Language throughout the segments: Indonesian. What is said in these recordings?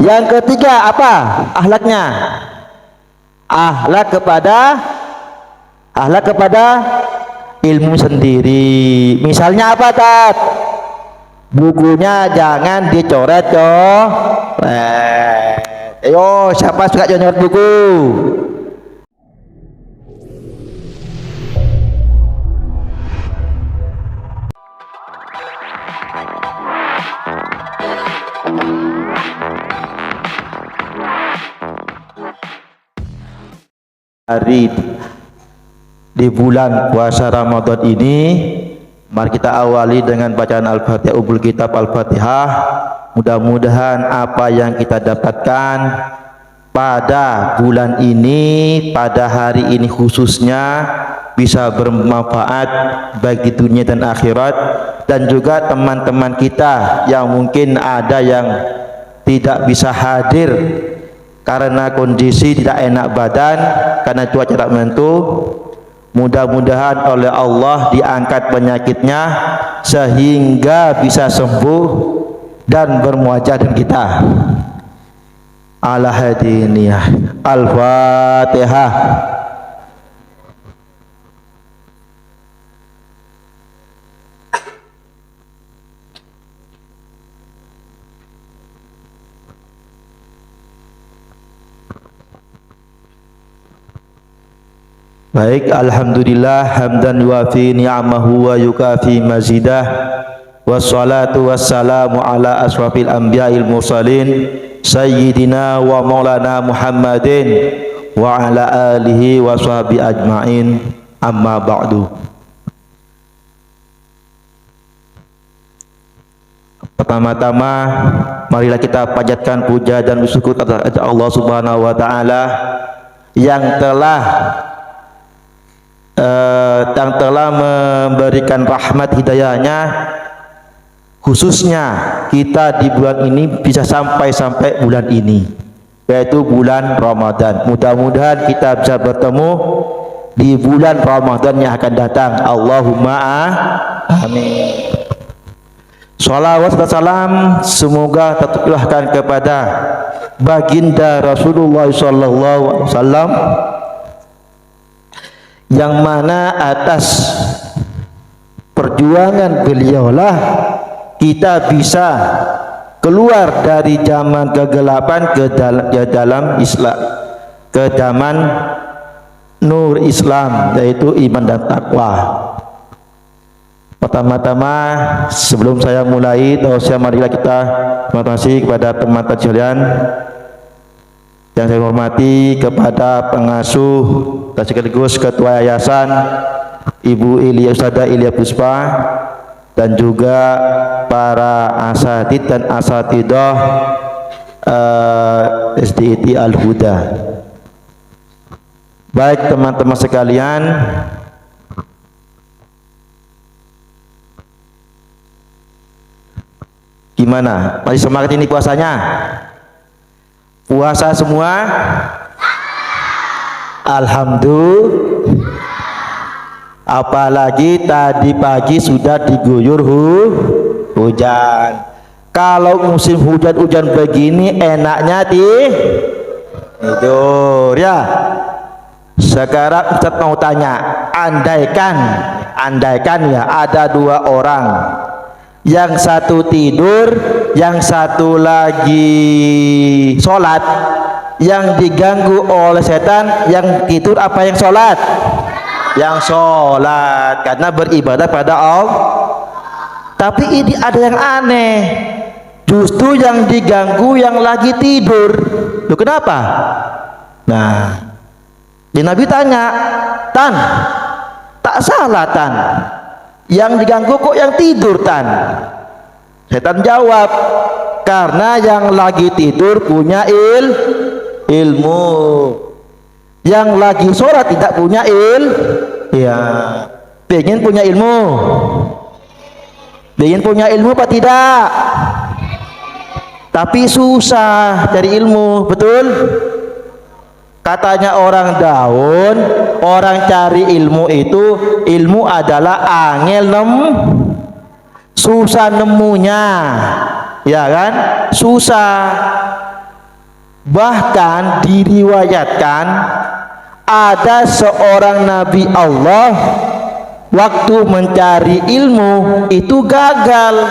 Yang ketiga apa akhlaknya? Akhlak kepada ilmu sendiri. Misalnya apa, Tat? Bukunya jangan dicoret-coret. Ayo, siapa suka coret buku? Hari di bulan puasa Ramadan ini, mari kita awali dengan bacaan Al-Fatihah, ubul kitab Al-Fatihah. Mudah-mudahan apa yang kita dapatkan pada bulan ini, pada hari ini khususnya, bisa bermanfaat baik di dunia dan akhirat, dan juga teman-teman kita yang mungkin ada yang tidak bisa hadir karena kondisi tidak enak badan, karena cuaca tidak menentu. Mudah-mudahan oleh Allah diangkat penyakitnya sehingga bisa sembuh dan bermuajah dengan kita. Ala hadiniyah. Al-Fatihah. Baik, alhamdulillah hamdan yuafi ni'amahu wa yukafi mazidah, wassalatu wassalamu ala asrafil anbiya'il mursalin sayyidina wa maulana Muhammadin wa ala alihi wa sahbihi ajma'in, amma ba'du. Pertama-tama marilah kita panjatkan puja dan syukur kepada Allah Subhanahu wa taala yang telah memberikan rahmat hidayahnya, khususnya kita di bulan ini bisa sampai bulan ini, yaitu bulan Ramadan. Mudah-mudahan kita bisa bertemu di bulan Ramadan yang akan datang. Allahumma amin. Shalawat dan salam semoga tercurahkan kepada baginda Rasulullah sallallahu alaihi wasallam, yang mana atas perjuangan beliaulah kita bisa keluar dari zaman kegelapan ke dalam Islam, ke zaman nur Islam, yaitu iman dan takwa. Pertama-tama sebelum saya mulai, marilah kita terima kasih kepada teman-teman sekalian yang saya hormati, kepada pengasuh dan sekaligus ketua yayasan Ibu Ustadzah Ilya Puspa, dan juga para asatid dan asatidah SDIT Al-Huda. Baik teman-teman sekalian, gimana? Masih semangat ini puasanya? Puasa semua? Alhamdulillah. Apalagi tadi pagi sudah diguyur hujan. Kalau musim hujan-hujan begini enaknya tidur ya. Sekarang Ustaz mau tanya, andaikan ya ada dua orang, yang satu tidur, yang satu lagi sholat, yang diganggu oleh setan, yang tidur apa yang sholat? Yang sholat, karena beribadah pada Allah. Tapi ini ada yang aneh, justru yang diganggu yang lagi tidur. Loh, kenapa? Nah, Nabi tanya, Tan, tak salah Tan, yang diganggu kok yang tidur Tan? Setan jawab, karena yang lagi tidur punya ilmu, yang lagi sholat tidak punya ya. Pengen punya ilmu apa tidak? Tapi susah cari ilmu, betul? Katanya orang daun, orang cari ilmu itu, ilmu adalah angel susah nemunya, ya kan? Susah. Bahkan diriwayatkan ada seorang nabi Allah waktu mencari ilmu itu gagal.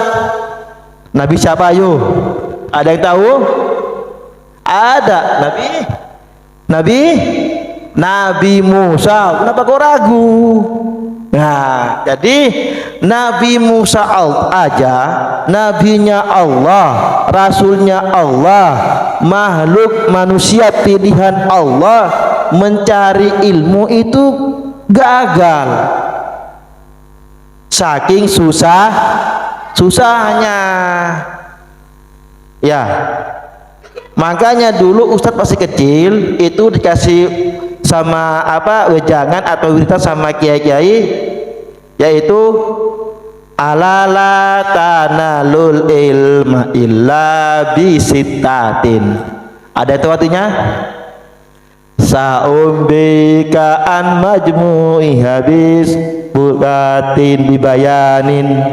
Nabi siapa yuk? Ada yang tahu? Ada. Nabi Musa. Kenapa kau ragu? Nah, jadi Nabi Musa aja, nabinya Allah, rasulnya Allah, makhluk manusia pilihan Allah, mencari ilmu itu gagal. Saking susahnya. Ya. Makanya dulu Ustadz masih kecil itu dikasih sama wejangan atau berita sama kiai-kiai, yaitu alala tanalul ilma illa bisittatin. Ada itu artinya? Sa'umbika an majmu'i habis bukatin bibayanin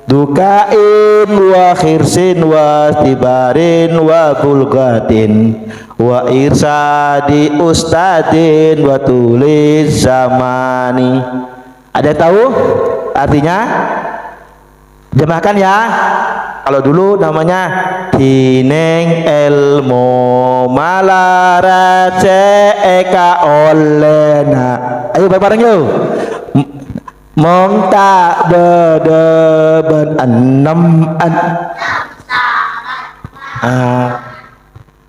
dukain wa khirsin wa tibarin wa bulgatin wa irsadi ustadin wa tulis zamani. Ada yang tahu artinya? Jemahkan ya. Kalau dulu namanya Dineng ilmu malarace eka olena. Ayo bareng yuk. Monta bedeben enam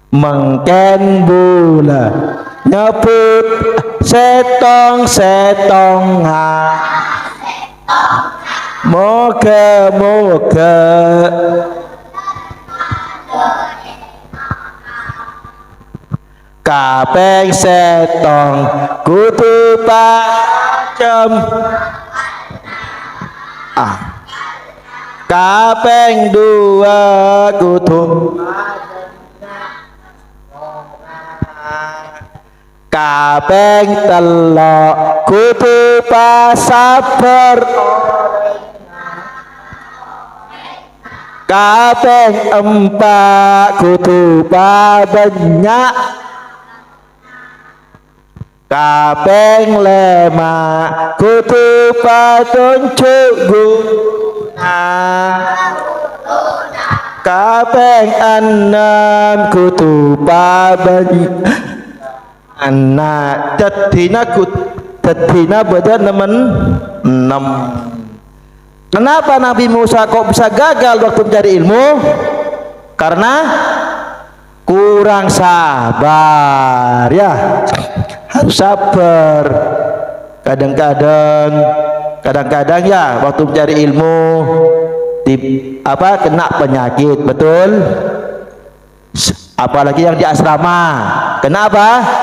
mengken bula nyeput setong moga kapeng setong kutu pacem kapeng dua kutu kapeng telok kutu pasaper kapeng empat kutu banyak kapeng lema kutu patunjuk guna kapeng enam kutu banyak anak tetina badan teman 6. Kenapa Nabi Musa kok bisa gagal waktu mencari ilmu? Karena kurang sabar ya. Harus sabar. Kadang-kadang ya waktu mencari ilmu kena penyakit, betul? Apalagi yang di asrama. Kenapa?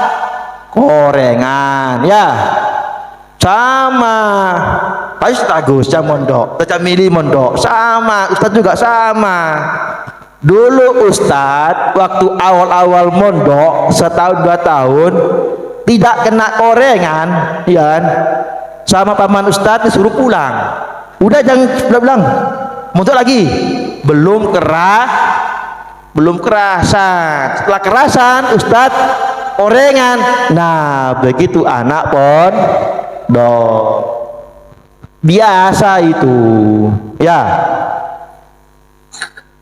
Korengan ya. Sama pasti tagus mondok, milih mondok sama, Ustadz juga sama. Dulu Ustadz waktu awal-awal mondok setahun 2 tahun tidak kena korengan, ya kan? Sama paman Ustadz disuruh pulang. Udah jangan bilang mondok lagi. Belum kerasan. Setelah kerasan Ustadz korengan. Nah begitu anak biasa itu ya.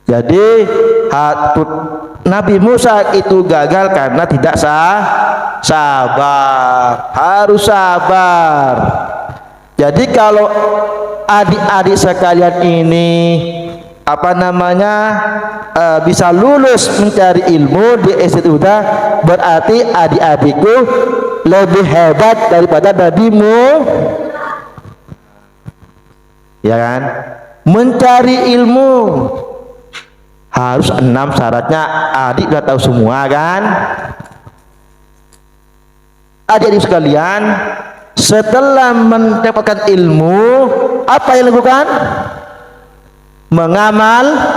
Jadi Nabi Musa itu gagal karena tidak sabar. Harus sabar. Jadi kalau adik-adik sekalian ini bisa lulus mencari ilmu di institut, berarti adik-adikku lebih hebat daripada nabimu, ya kan? Mencari ilmu harus 6 syaratnya. Adik udah tahu semua kan? Adik-adik sekalian, setelah mendapatkan ilmu, apa yang dilakukan? Mengamalkan.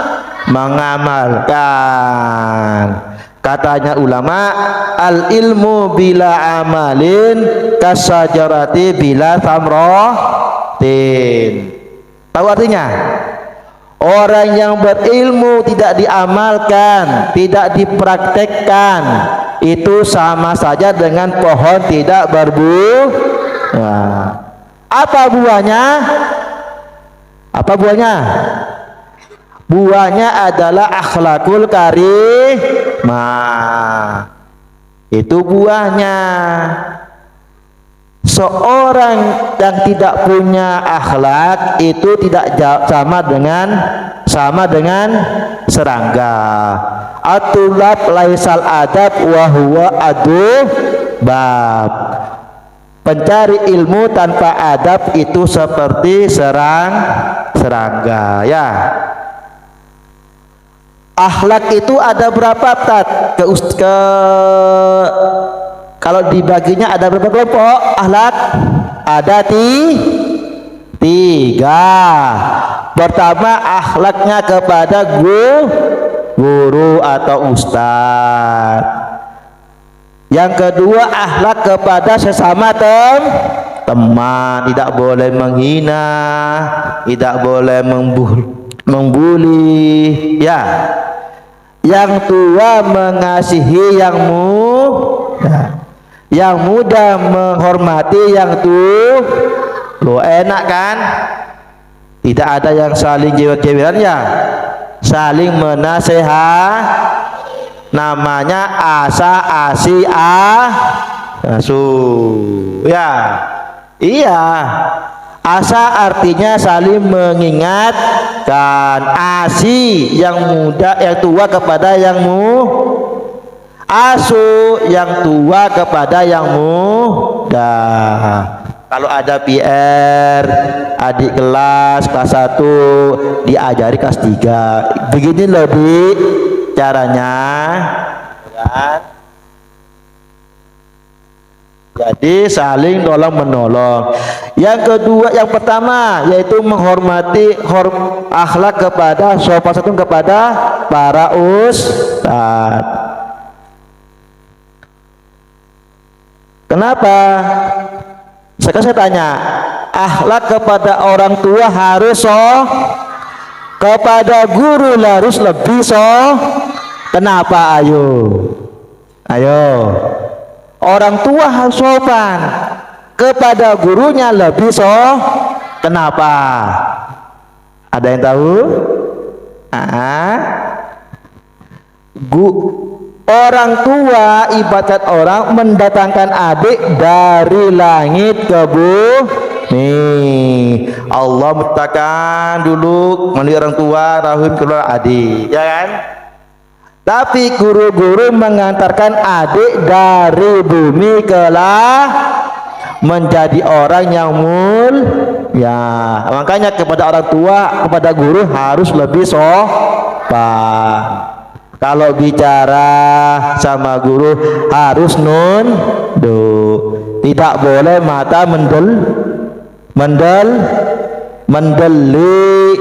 Katanya ulama, al ilmu bila amalin kasajarati bila thamratin. Tahu artinya? Orang yang berilmu tidak diamalkan, tidak dipraktekkan, itu sama saja dengan pohon tidak berbuah. Nah, apa buahnya? Apa buahnya? Buahnya adalah akhlakul karimah. Itu buahnya. Seorang yang tidak punya akhlak itu tidak sama dengan serangga. Atulab laisal adab wa huwa adubab. Pencari ilmu tanpa adab itu seperti serangga, ya. Akhlak itu ada berapa, Tat? Kalau dibaginya ada berapa kelompok akhlak? Ada tiga. Pertama, akhlaknya kepada guru atau ustadz. Yang kedua, akhlak kepada sesama teman, tidak boleh menghina, tidak boleh membuli, ya. Yang tua mengasihi yang muda, yang muda menghormati yang tua. Lo enak kan? Tidak ada yang saling jewer-jeweran, ya. Saling menasehat, namanya asa asi asu, ya. Iya, asa artinya saling mengingatkan, asi yang muda, yang tua kepada yang asu yang tua kepada yang muda. Kalau ada PR adik kelas 1 diajari kelas 3, begini loh Dik caranya, kan? Jadi saling tolong menolong. Yang kedua, yang pertama yaitu menghormati akhlak kepada sopan santun kepada para ustadz. Kenapa? Sekarang saya tanya, akhlak kepada orang tua harus kepada guru harus lebih kenapa? Ayo, orang tua harus sopan, kepada gurunya lebih kenapa? Ada yang tahu? Orang tua ibarat orang mendatangkan adik dari langit ke bumi. Allah menciptakan dulu mandi orang tua, rahim keluar adik, ya kan? Tapi guru-guru mengantarkan adik dari bumi menjadi orang yang ya. Makanya kepada orang tua, kepada guru harus lebih sopan. Kalau bicara sama guru harus tidak boleh mata mendeli,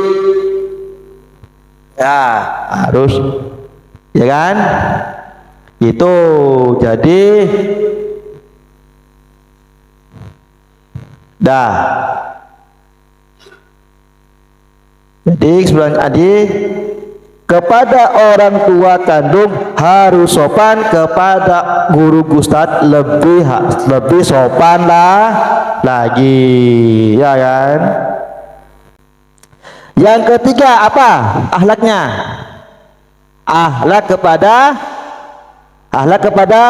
ya harus, ya kan? Itu jadi sebulan adik kepada orang tua kandung harus sopan, kepada guru ustadz lebih sopan lagi, ya kan? Yang ketiga apa akhlaknya? Akhlak kepada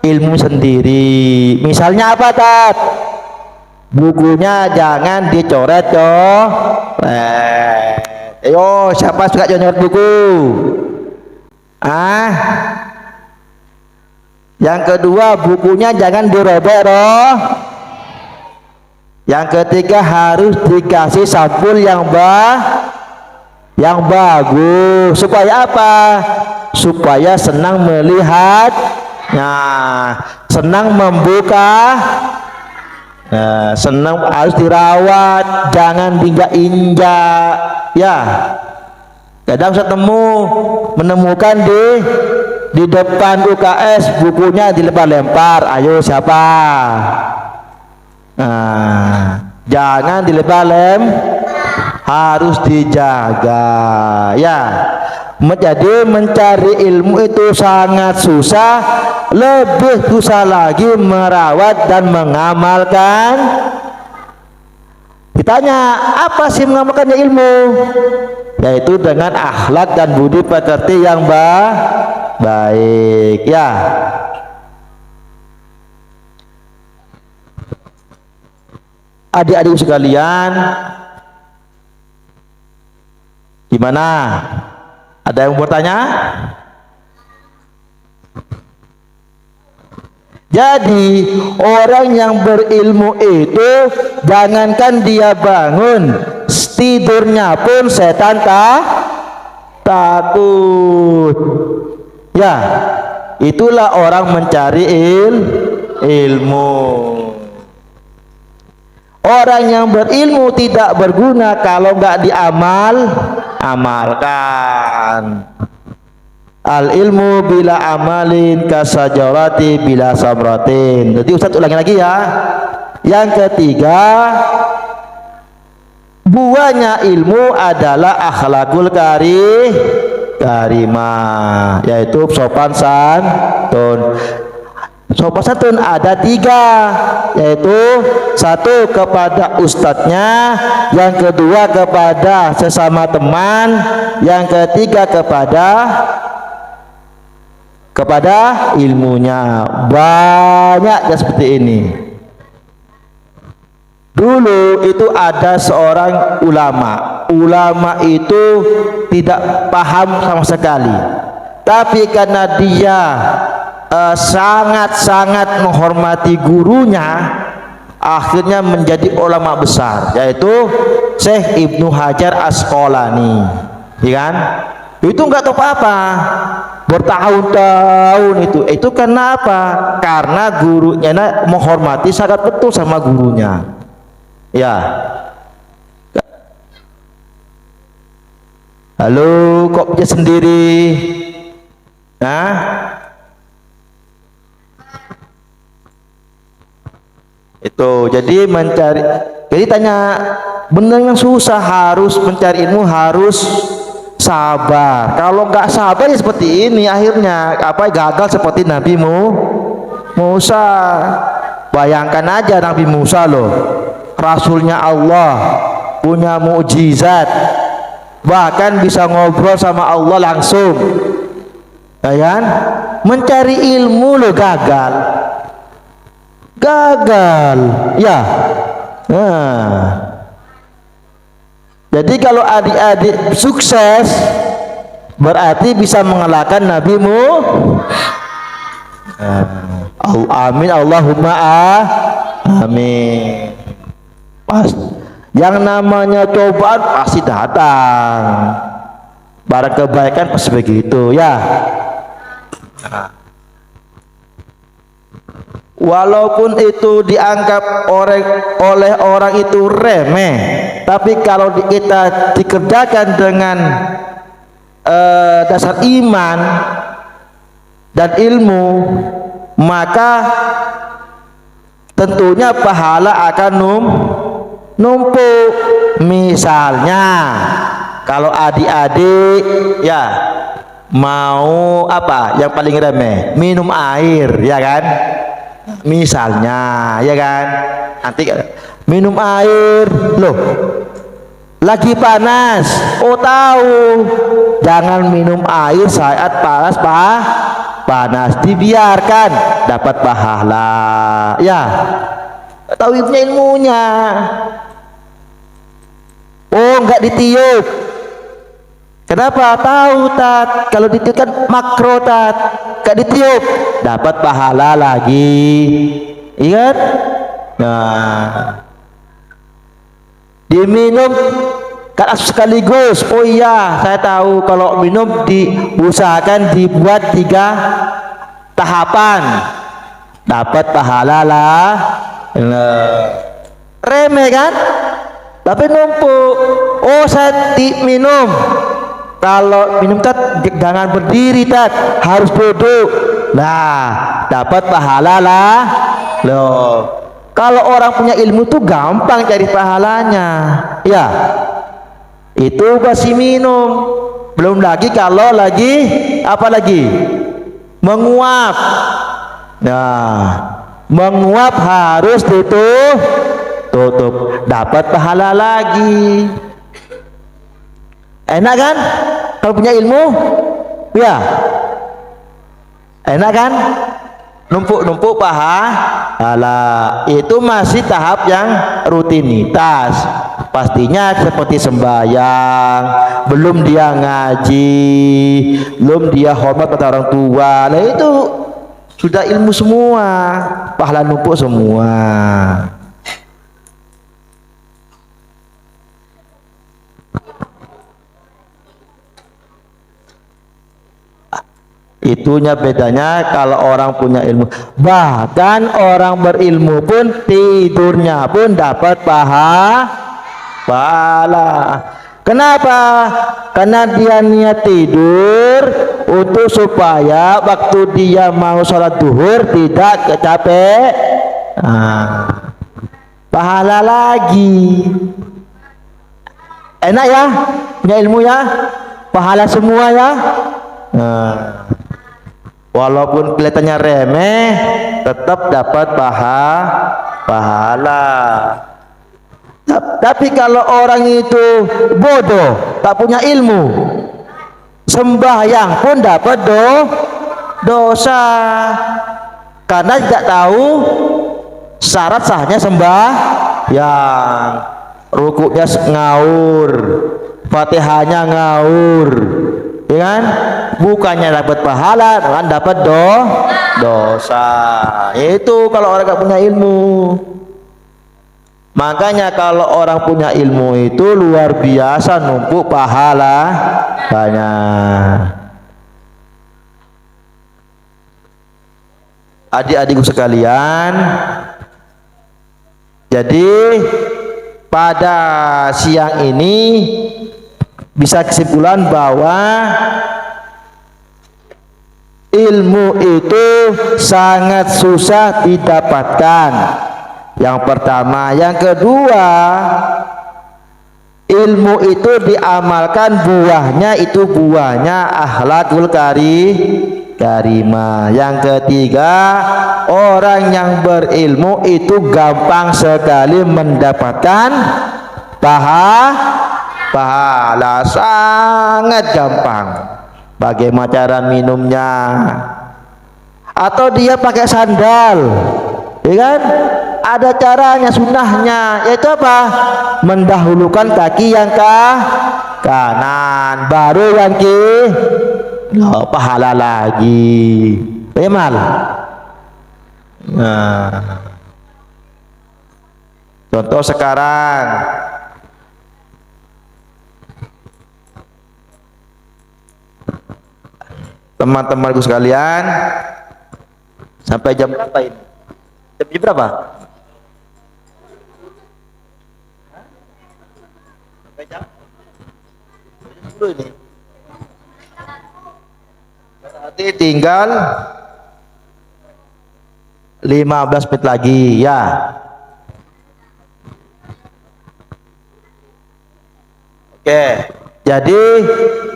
ilmu sendiri. Misalnya apa, Tat? Bukunya jangan dicoret Ayo, siapa suka nyoret buku? Yang kedua, bukunya jangan dirobek Yang ketiga, harus dikasih sampul yang bagus. Supaya apa? Supaya senang melihatnya, senang membuka. Senang, harus dirawat, jangan diinjak-injak, ya. Kadang saya menemukan di depan UKS bukunya dilempar-lempar. Ayo siapa? Jangan dilempar-lempar. harus dijaga ya. Jadi mencari ilmu itu sangat susah, lebih susah lagi merawat dan mengamalkan. Ditanya apa sih mengamalkannya ilmu, yaitu dengan akhlak dan budi pekerti yang baik ya. Adik-adik sekalian, gimana? Ada yang bertanya? Jadi orang yang berilmu itu jangankan dia bangun, tidurnya pun setan takut ya. Itulah orang mencari ilmu. Orang yang berilmu tidak berguna kalau nggak amalkan. Al ilmu bila amalin kasajarati bila samratin. Jadi Ustaz ulangi lagi ya. Yang ketiga, buahnya ilmu adalah akhlakul karimah, yaitu sopan santun. Sopan santun ada 3, yaitu 1 kepada ustadznya, yang kedua kepada sesama teman, yang ketiga kepada ilmunya. Banyak ya seperti ini. Dulu itu ada seorang ulama itu tidak paham sama sekali, tapi karena dia sangat-sangat menghormati gurunya, akhirnya menjadi ulama besar, yaitu Syekh Ibnu Hajar Asqalani, ya kan? Itu enggak tahu apa-apa bertahun-tahun itu karena apa? Karena gurunya menghormati sangat betul sama gurunya ya. Halo, kok dia sendiri? Nah, itu jadi tanya benar yang susah, harus mencari ilmu harus sabar. Kalau nggak sabar ya seperti ini akhirnya gagal seperti Nabi Musa. Bayangkan aja Nabi Musa loh, rasulnya Allah, punya mukjizat, bahkan bisa ngobrol sama Allah langsung, ya kan? Mencari ilmu loh gagal ya. Nah, jadi kalau adik-adik sukses berarti bisa mengalahkan Nabi amin, Allahumma amin. Yang namanya cobaan pasti datang, barang kebaikan pasti begitu ya. Walaupun itu dianggap oleh orang itu remeh, tapi kalau kita dikerjakan dengan dasar iman dan ilmu, maka tentunya pahala akan numpuk. Misalnya kalau adik-adik ya mau apa yang paling remeh, minum air ya kan, misalnya ya kan, nanti minum air loh lagi panas, oh tahu jangan minum air saat panas, dibiarkan dapat pahala ya. Tahu ilmunya. Oh enggak ditiup, kenapa? Tahu tat, kalau ditiup kan makro tat, enggak ditiup dapat pahala lagi, ingat. Nah, diminum kan sekaligus. Oh iya saya tahu, kalau minum diusahakan dibuat 3 tahapan dapat pahala lah. Remeh kan, tapi numpuk. Oh saya minum, kalau minum tat jangan berdiri tat, harus duduk, nah dapat pahala lah loh. Kalau orang punya ilmu tuh gampang cari pahalanya ya. itu masih minum. Belum lagi kalau lagi apa lagi? Menguap. Nah, menguap harus tutup, dapat pahala lagi. Enak kan? Kalau punya ilmu, ya. Enak kan? Numpuk pahala. Itu masih tahap yang rutinitas. Pastinya seperti sembahyang, belum dia ngaji, belum dia hormat pada orang tua. Nah itu sudah ilmu semua, pahala numpuk semua. Itunya bedanya kalau orang punya ilmu. Bahkan orang berilmu pun tidurnya pun dapat pahala. Kenapa? Karena dia niat tidur untuk supaya waktu dia mau sholat duhur tidak capek. Pahala lagi. Enak ya punya ilmu ya, pahala semua ya. Walaupun kelihatannya remeh, tetap dapat pahala. Tapi kalau orang itu bodoh, tak punya ilmu, sembahyang pun dapat dosa karena tidak tahu syarat sahnya sembahyang. Rukuknya ngawur, Fatihahnya ngawur, ya kan? Bukannya dapat pahala, kan dapat dosa. Itu kalau orang gak punya ilmu. Makanya kalau orang punya ilmu itu luar biasa numpuk pahala banyak. Adik-adikku sekalian, jadi pada siang ini bisa kesimpulan bahwa ilmu itu sangat susah didapatkan. Yang pertama, yang kedua, ilmu itu diamalkan buahnya itu buahnya akhlakul karimah. Yang ketiga, orang yang berilmu itu gampang sekali mendapatkan pahala, sangat gampang. Bagaimana cara minumnya? Atau dia pakai sandal, ya kan? Ada caranya, sunnahnya, yaitu apa? Mendahulukan kaki yang kanan, baru yang pahala lagi. Bemal. Nah, contoh sekarang, teman-temanku sekalian, sampai jam berapa ini? Jam berapa? Sampai jam 10 ini. Berarti tinggal 15 menit lagi ya. Oke. Jadi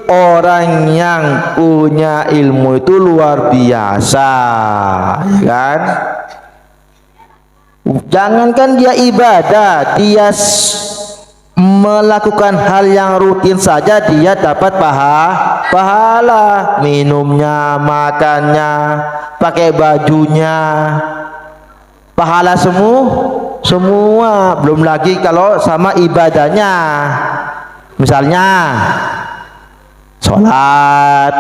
orang yang punya ilmu itu luar biasa, ya kan? Jangankan dia ibadah, dia melakukan hal yang rutin saja dia dapat pahala. Minumnya, makannya, pakai bajunya, pahala semua. Belum lagi kalau sama ibadahnya. Misalnya sholat,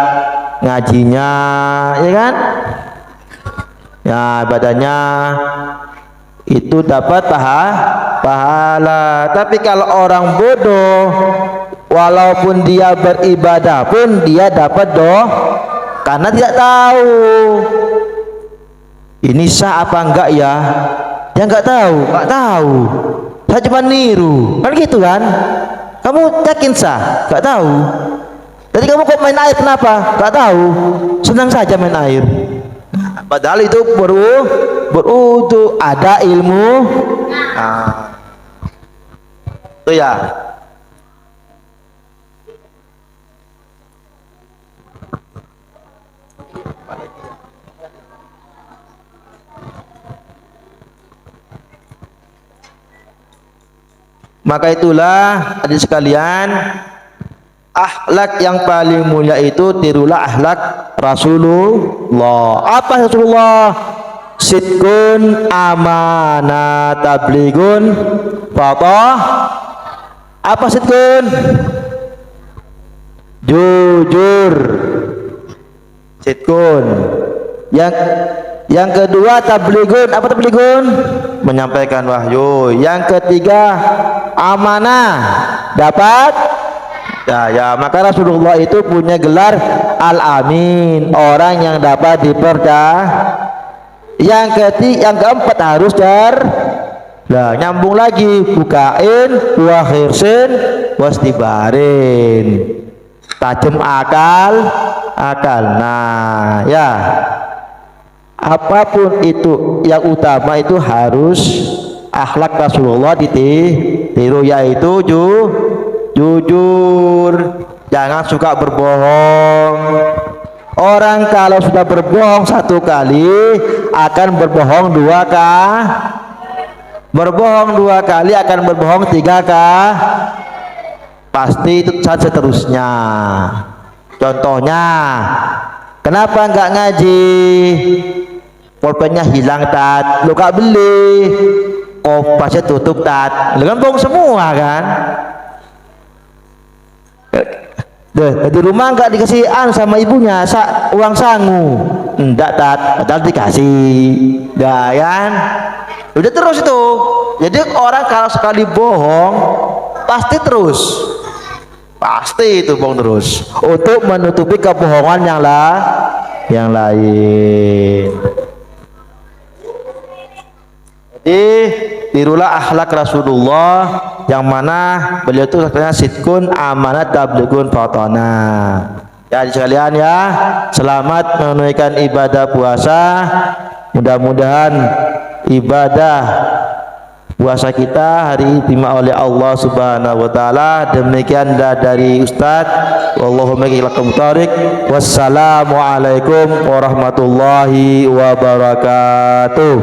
ngajinya, ya kan? Ya, ibadahnya itu dapat pahala. Tapi kalau orang bodoh, walaupun dia beribadah pun dia dapat karena tidak tahu ini sah apa enggak ya. Dia nggak tahu. Saya cuma niru, kan gitu kan? Kamu yakin sah? Gak tahu. Jadi kamu kok main air kenapa? Gak tahu. Senang saja main air. Padahal itu berudu ada ilmu. Nah, itu ya. Maka itulah adik sekalian, akhlak yang paling mulia itu tirulah akhlak Rasulullah. Apa Rasulullah? Sidqun, amanah, tablighun, fatah. Apa sidqun? Jujur. Sidqun. Yang kedua tablighun. Apa tablighun? Menyampaikan wahyu. Yang ketiga amanah. Dapat ya, maka Rasulullah itu punya gelar Al-Amin, orang yang dapat dipercaya. Yang keempat harus nyambung lagi, bukain wa khirsin wasdibarin, tajam akal. Nah ya, apapun itu yang utama itu harus akhlak Rasulullah ditiru, yaitu jujur, jangan suka berbohong. Orang kalau sudah berbohong satu kali akan berbohong dua kali akan berbohong tiga pasti itu saja seterusnya. Contohnya, kenapa enggak ngaji? Pulpennya hilang tat, lu gak beli, kopasnya tutup tat, lu kan bohong semua kan? Di rumah enggak dikasih sama ibunya uang sangu, enggak tat, padahal dikasih, kan? Udah terus itu. Jadi orang kalau sekali bohong pasti itu bohong terus untuk menutupi kebohongan yang lain. Jadi tirulah akhlak Rasulullah yang mana beliau itu katanya sidqun, amanat, tablighun, fatana. Ya sekalian ya, selamat menunaikan ibadah puasa. Mudah-mudahan ibadah puasa kita hari ini diterima oleh Allah Subhanahu wa taala. Demikian dari Ustadz. Wallahumma ilakum tarik. Wassalamualaikum warahmatullahi wabarakatuh.